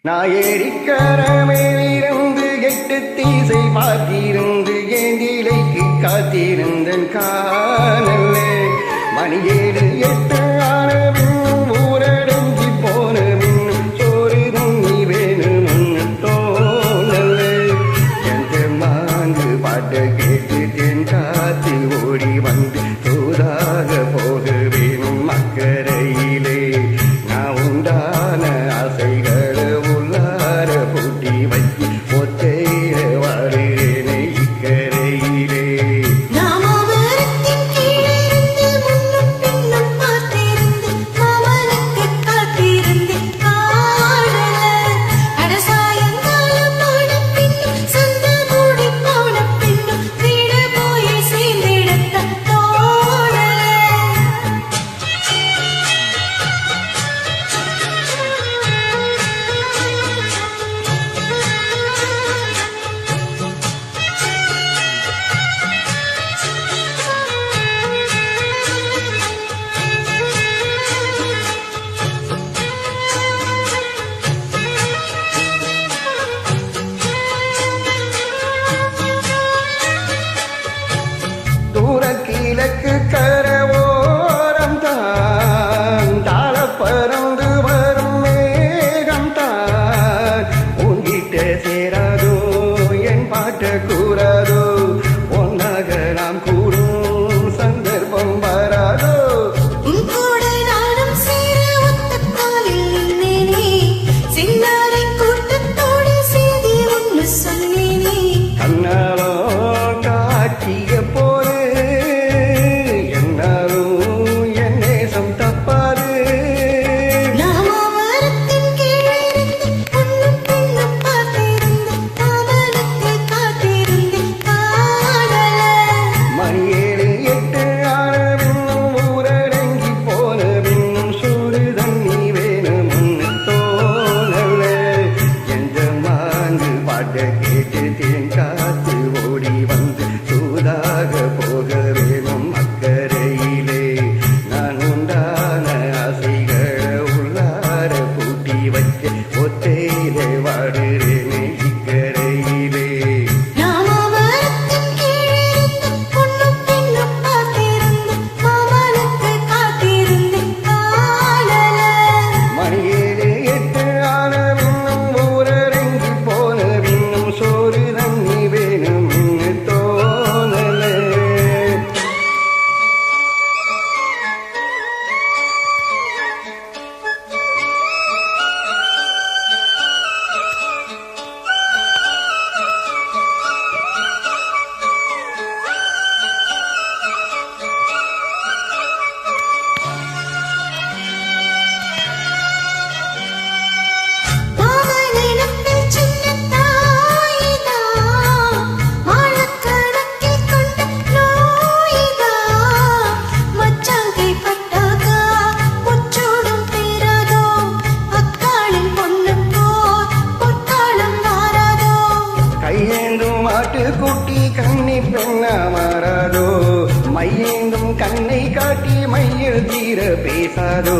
நான் ஏரிக்கரமேலிருந்து 8 தீசை பார்த்திருந்து ஏந்திலைக்கு காத்திருந்தன் காணலே மணி 7 8 ஆன பின்னும் ஊரடங்கி போன பின்னும் சோறு தண்ணி வேணும்னு தோணலே எந்த மாங்கு பாட்ட கேட்டு தென் காத்து ஓடி வந்து தூதாக போக வேணும் அக்கறையிலே நான் உண்டான ஆசைகள் கிழக்கு கரவோரம் தான் தாழ பறந்து வரும் மேகம் தான் உங்கிட்ட சேராதோ என் பாட்ட கூறாதோ ஒன்னாக நாம் கூடும் சந்தர்ப்பம் வராதோ கண்ணாலோ காட்சிய கேட்டு தேன் காத்து ஓடி வந்து தூதாக போக வேணும் அக்கறையிலே நான் உண்டான ஆசைகளை உள்ளார பூட்டி வைக்க ஒத்தையிலே வாடுறேனே இக்கரையிலே மணி 7 8 ஆன பின்னும் ஊரடங்கி போன சோறு தண்ணி வேணும்னு தோணலே குட்டி கண்ணி பெண்ண மாறாதோ மையேந்தும் கண்ணை காட்டி மையில் தீர பேசாதோ